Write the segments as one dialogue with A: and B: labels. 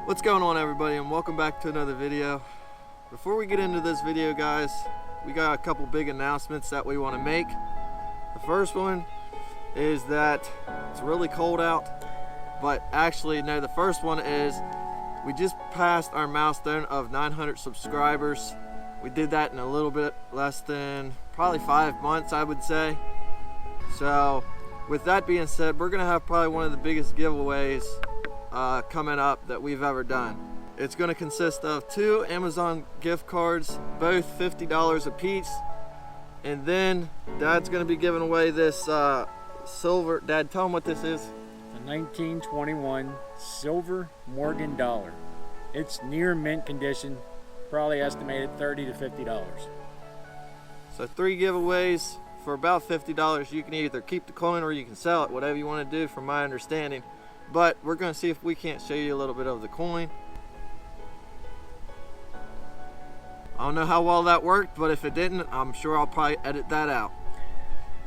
A: What's going on, everybody, and welcome back to another video. Before we get into this video, guys, we got a couple big announcements that we want to make. The first one is that it's really cold out, but actually no, the first one is we just passed our milestone of 900 subscribers. We did that in a little bit less than probably 5 months, I would say. So with that being said, we're gonna have probably one of the biggest giveaways coming up that we've ever done. It's going to consist of 2 Amazon gift cards, both $50 a piece, and then Dad's going to be giving away this silver. Dad, tell them what this is.
B: The 1921 silver Morgan dollar. It's near mint condition, probably estimated $30 to $50.
A: So 3 giveaways for about $50. You can either keep the coin or you can sell it, whatever you want to do, from my understanding. But we're going to see if we can't show you a little bit of the coin. I don't know how well that worked, but if it didn't, I'm sure I'll probably edit that out.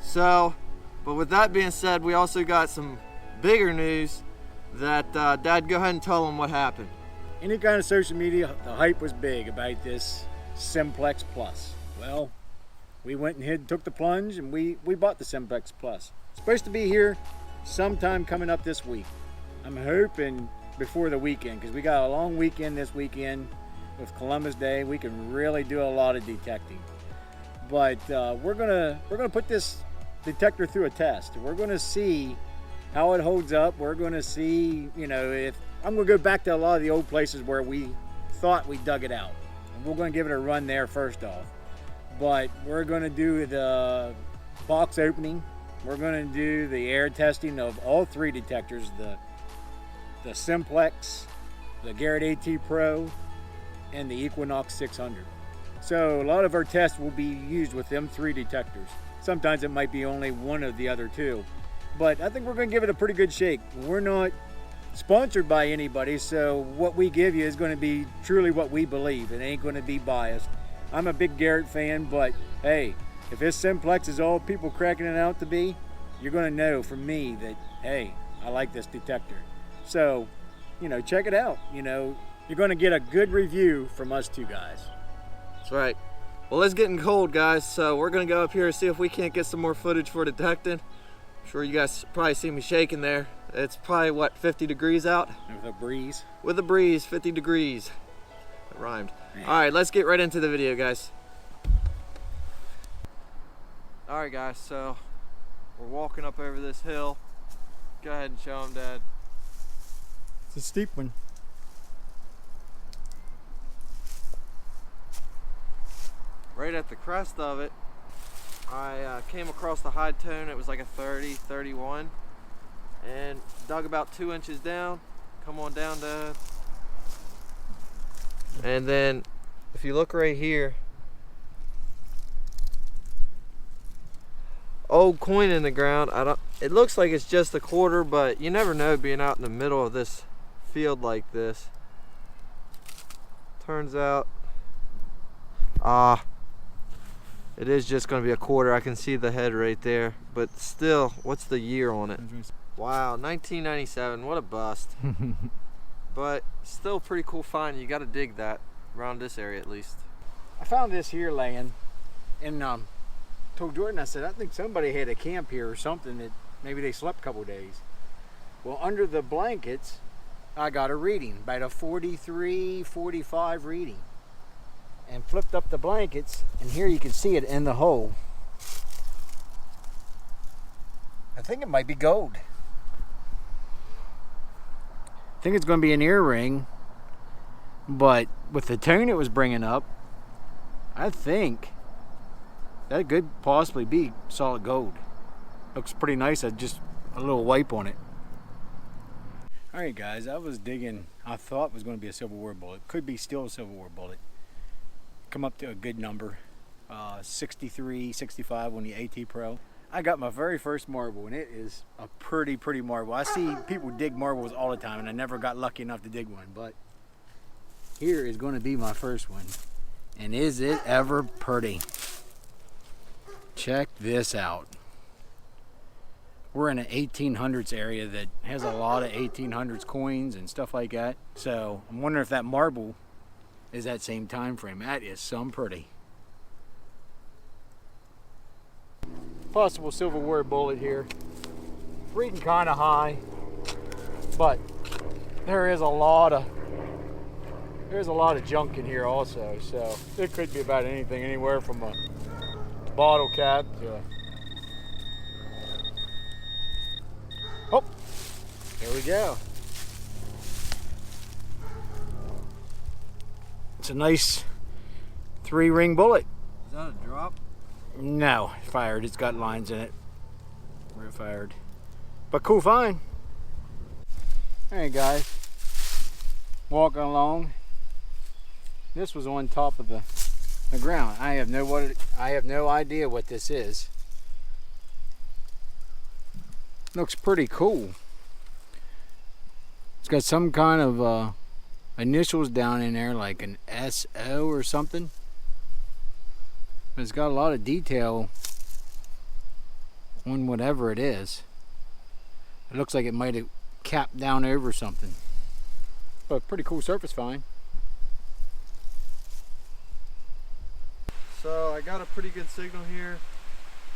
A: So, but with that being said, we also got some bigger news that, Dad, go ahead and tell them what happened.
B: Any kind of social media, the hype was big about this Simplex Plus. Well, we went and took the plunge, and we bought the Simplex Plus. It's supposed to be here sometime coming up this week. I'm hoping before the weekend, because we got a long weekend this weekend with Columbus Day. We can really do a lot of detecting. But we're gonna put this detector through a test. We're gonna see how it holds up. We're gonna see, you know, if I'm gonna go back to a lot of the old places where we thought we dug it out, and we're gonna give it a run there first off. But we're gonna do the box opening. We're going to do the air testing of all 3 detectors, the Simplex, the Garrett AT Pro, and the Equinox 600. So a lot of our tests will be used with them 3 detectors. Sometimes it might be only one of the other 2. But I think we're going to give it a pretty good shake. We're not sponsored by anybody, so what we give you is going to be truly what we believe. It ain't going to be biased. I'm a big Garrett fan, but hey, if this Simplex is all people cracking it out to be, you're going to know from me that, hey, I like this detector. So, you know, check it out. You know, you're going to get a good review from us 2 guys.
A: That's right. Well, it's getting cold, guys, so we're going to go up here and see if we can't get some more footage for detecting. I'm sure you guys probably see me shaking there. It's probably, what, 50 degrees out?
B: With a breeze.
A: With a breeze, 50 degrees. It rhymed.
B: Man.
A: All right, let's get right into the video, guys. Alright guys, so we're walking up over this hill. Go ahead and show them, Dad.
B: It's a steep one.
A: Right at the crest of it, I came across the high tone. It was like a 30, 31, and dug about 2 inches down. Come on down, Dad. And then if you look right here, old coin in the ground. It looks like it's just a quarter, but you never know being out in the middle of this field like this. Turns out it is just going to be a quarter. I can see the head right there, but still, what's the year on it? Wow, 1997. What a bust. But still pretty cool find. You got to dig that around this area at least.
B: I found this here laying in told Jordan, I said, I think somebody had a camp here or something, that maybe they slept a couple days. Well, under the blankets, I got a reading, about a 43, 45 reading. And flipped up the blankets, and here you can see it in the hole. I think it might be gold. I think it's going to be an earring, but with the tone it was bringing up, I think that could possibly be solid gold. Looks pretty nice. Just a little wipe on it. All right, guys, I was digging. I thought it was going to be a Silverware bullet. Could be still a Silverware bullet. Come up to a good number, 63, 65 on the AT Pro. I got my very first marble, and it is a pretty marble. I see people dig marbles all the time, and I never got lucky enough to dig one. But here is going to be my first one, and is it ever pretty? Check this out. we're in an 1800s area that has a lot of 1800s coins and stuff like that. So I'm wondering if that marble is that same time frame. That is some pretty. Possible silverware bullet here. Reading kind of high, but there's a lot of junk in here also. So it could be about anything, anywhere from a bottle cap to oh, there we go. It's a nice 3-ring bullet.
A: Is that a drop?
B: No, fired. It's got lines in it. We're fired. But cool find. Alright guys. Walking along. This was on top of the ground. I have no idea what this is. Looks pretty cool. It's got some kind of initials down in there, like an SO or something. But it's got a lot of detail on whatever it is. It looks like it might have capped down over something. But pretty cool surface find.
A: So I got a pretty good signal here.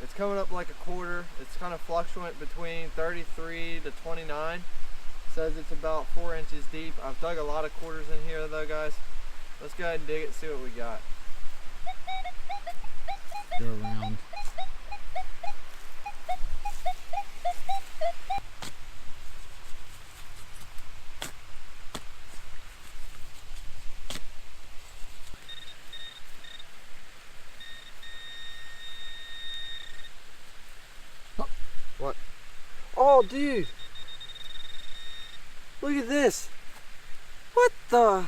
A: It's coming up like a quarter. It's kind of fluctuant between 33 to 29. Says it's about 4 inches deep. I've dug a lot of quarters in here though, guys. Let's go ahead and dig it, see what we got.
B: Go around.
A: What? Oh, dude! Look at this! What the?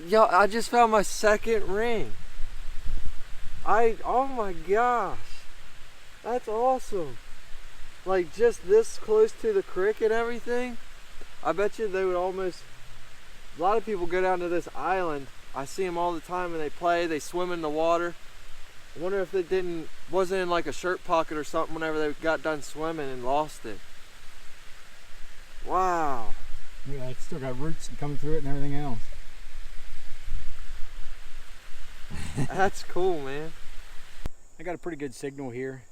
A: Yo, I just found my second ring. Oh my gosh, that's awesome. Like just this close to the creek and everything. I bet you they would almost, a lot of people go down to this island. I see them all the time and they play, they swim in the water. I wonder if it wasn't in like a shirt pocket or something whenever they got done swimming and lost it. Wow.
B: Yeah, it's still got roots coming through it and everything else.
A: That's cool, man.
B: I got a pretty good signal here.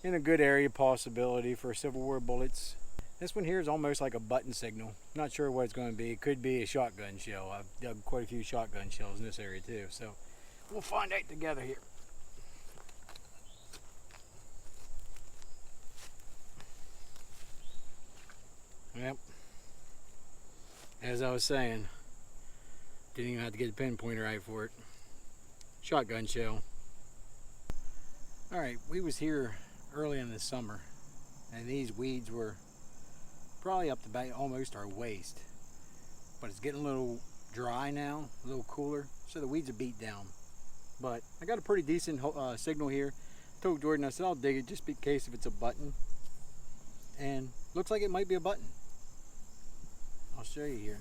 B: In a good area possibility for silverware bullets. This one here is almost like a button signal. Not sure what it's going to be. It could be a shotgun shell. I've dug quite a few shotgun shells in this area too. So we'll find out together here. Yep. As I was saying, didn't even have to get the pinpointer right for it. Shotgun shell. Alright, we was here early in the summer and these weeds were probably up to about almost our waist. But it's getting a little dry now, a little cooler, so the weeds are beat down. But I got a pretty decent signal here. Told Jordan, I said I'll dig it just in case if it's a button. And looks like it might be a button. I'll show you here.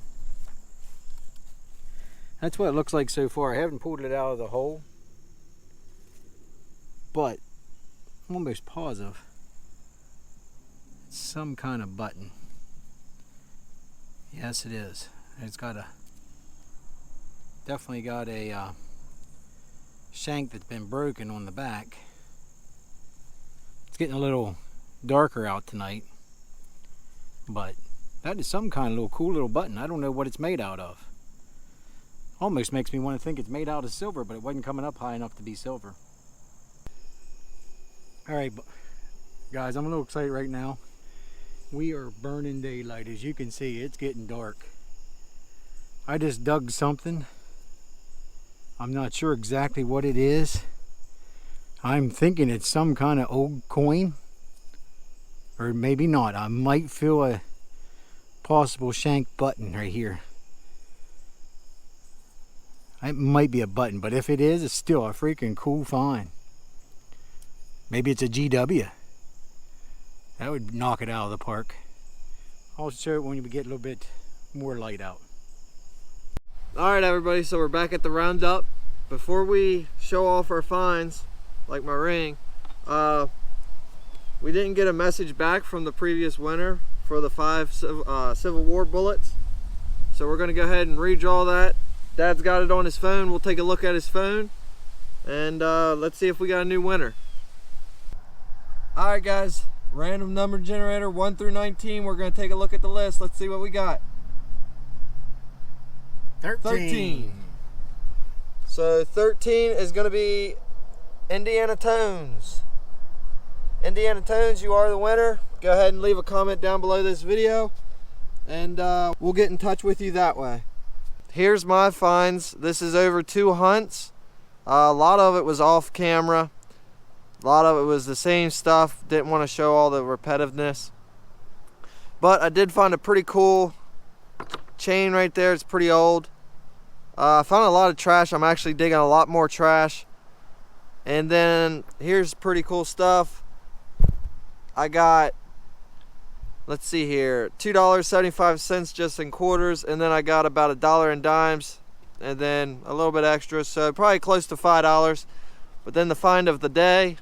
B: That's what it looks like so far. I haven't pulled it out of the hole, but I'm almost positive it's some kind of button. Yes, it is. It's got definitely got a shank that's been broken on the back. It's getting a little darker out tonight, but that is some kind of little cool little button. I don't know what it's made out of. Almost makes me want to think it's made out of silver, but it wasn't coming up high enough to be silver. Alright guys, I'm a little excited right now. We are burning daylight. As you can see, it's getting dark. I just dug something. I'm not sure exactly what it is. I'm thinking it's some kind of old coin, or maybe not. I might feel a possible shank button right here. It might be a button, but if it is, it's still a freaking cool find. Maybe it's a GW. That would knock it out of the park. I'll show it when we get a little bit more light out.
A: Alright everybody, so we're back at the roundup. Before we show off our finds, like my ring, we didn't get a message back from the previous winner for the 5 Civil War bullets. So we're gonna go ahead and redraw that. Dad's got it on his phone. We'll take a look at his phone and let's see if we got a new winner. All right guys, random number generator 1 through 19. We're gonna take a look at the list. Let's see what we got. 13. So 13 is gonna be Indiana Tones. Indiana Tones, you are the winner. Go ahead and leave a comment down below this video and we'll get in touch with you that way. Here's my finds. This is over 2 hunts. A lot of it was off camera. A lot of it was the same stuff. Didn't want to show all the repetitiveness. But I did find a pretty cool chain right there. It's pretty old. I found a lot of trash. I'm actually digging a lot more trash. And then here's pretty cool stuff. I got, let's see here, $2.75 just in quarters, and then I got about $1 in dimes, and then a little bit extra, so probably close to $5. But then the find of the day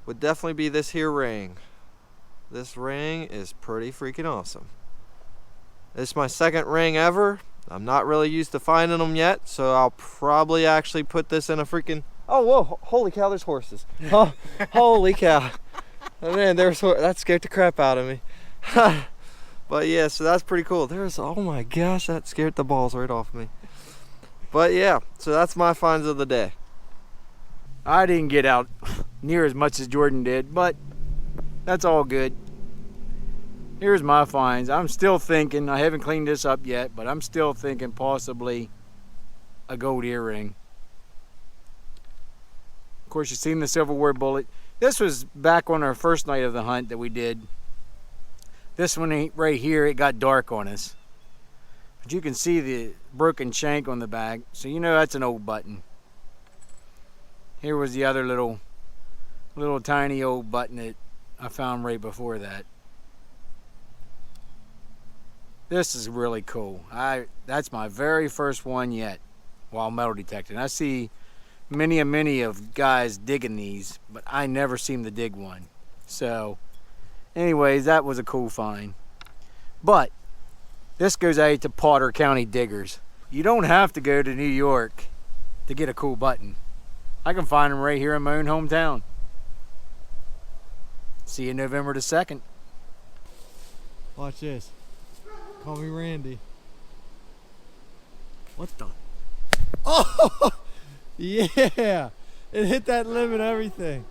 A: would definitely be this here ring. This ring is pretty freaking awesome. This is my 2nd ring ever. I'm not really used to finding them yet, so I'll probably actually put this in a freaking, oh whoa, holy cow, there's horses. Oh, holy cow. Oh, man, that scared the crap out of me. But yeah, so that's pretty cool. Oh my gosh, that scared the balls right off me. But yeah, so that's my finds of the day.
B: I didn't get out near as much as Jordan did, but that's all good. Here's my finds. I'm still thinking, I haven't cleaned this up yet, but I'm still thinking possibly a gold earring. Of course, you've seen the Civil War bullet. This was back on our first night of the hunt that we did. This one right here, it got dark on us. But you can see the broken shank on the back, so you know that's an old button. Here was the other little tiny old button that I found right before that. This is really cool. That's my very first one yet while metal detecting. I see many of guys digging these, but I never seem to dig one. So anyways, that was a cool find. But this goes out to Potter County diggers. You don't have to go to New York to get a cool button. I can find them right here in my own hometown. See you November the 2nd.
A: Watch this. Call me Randy. What the? Oh! Yeah! It hit that limb and everything.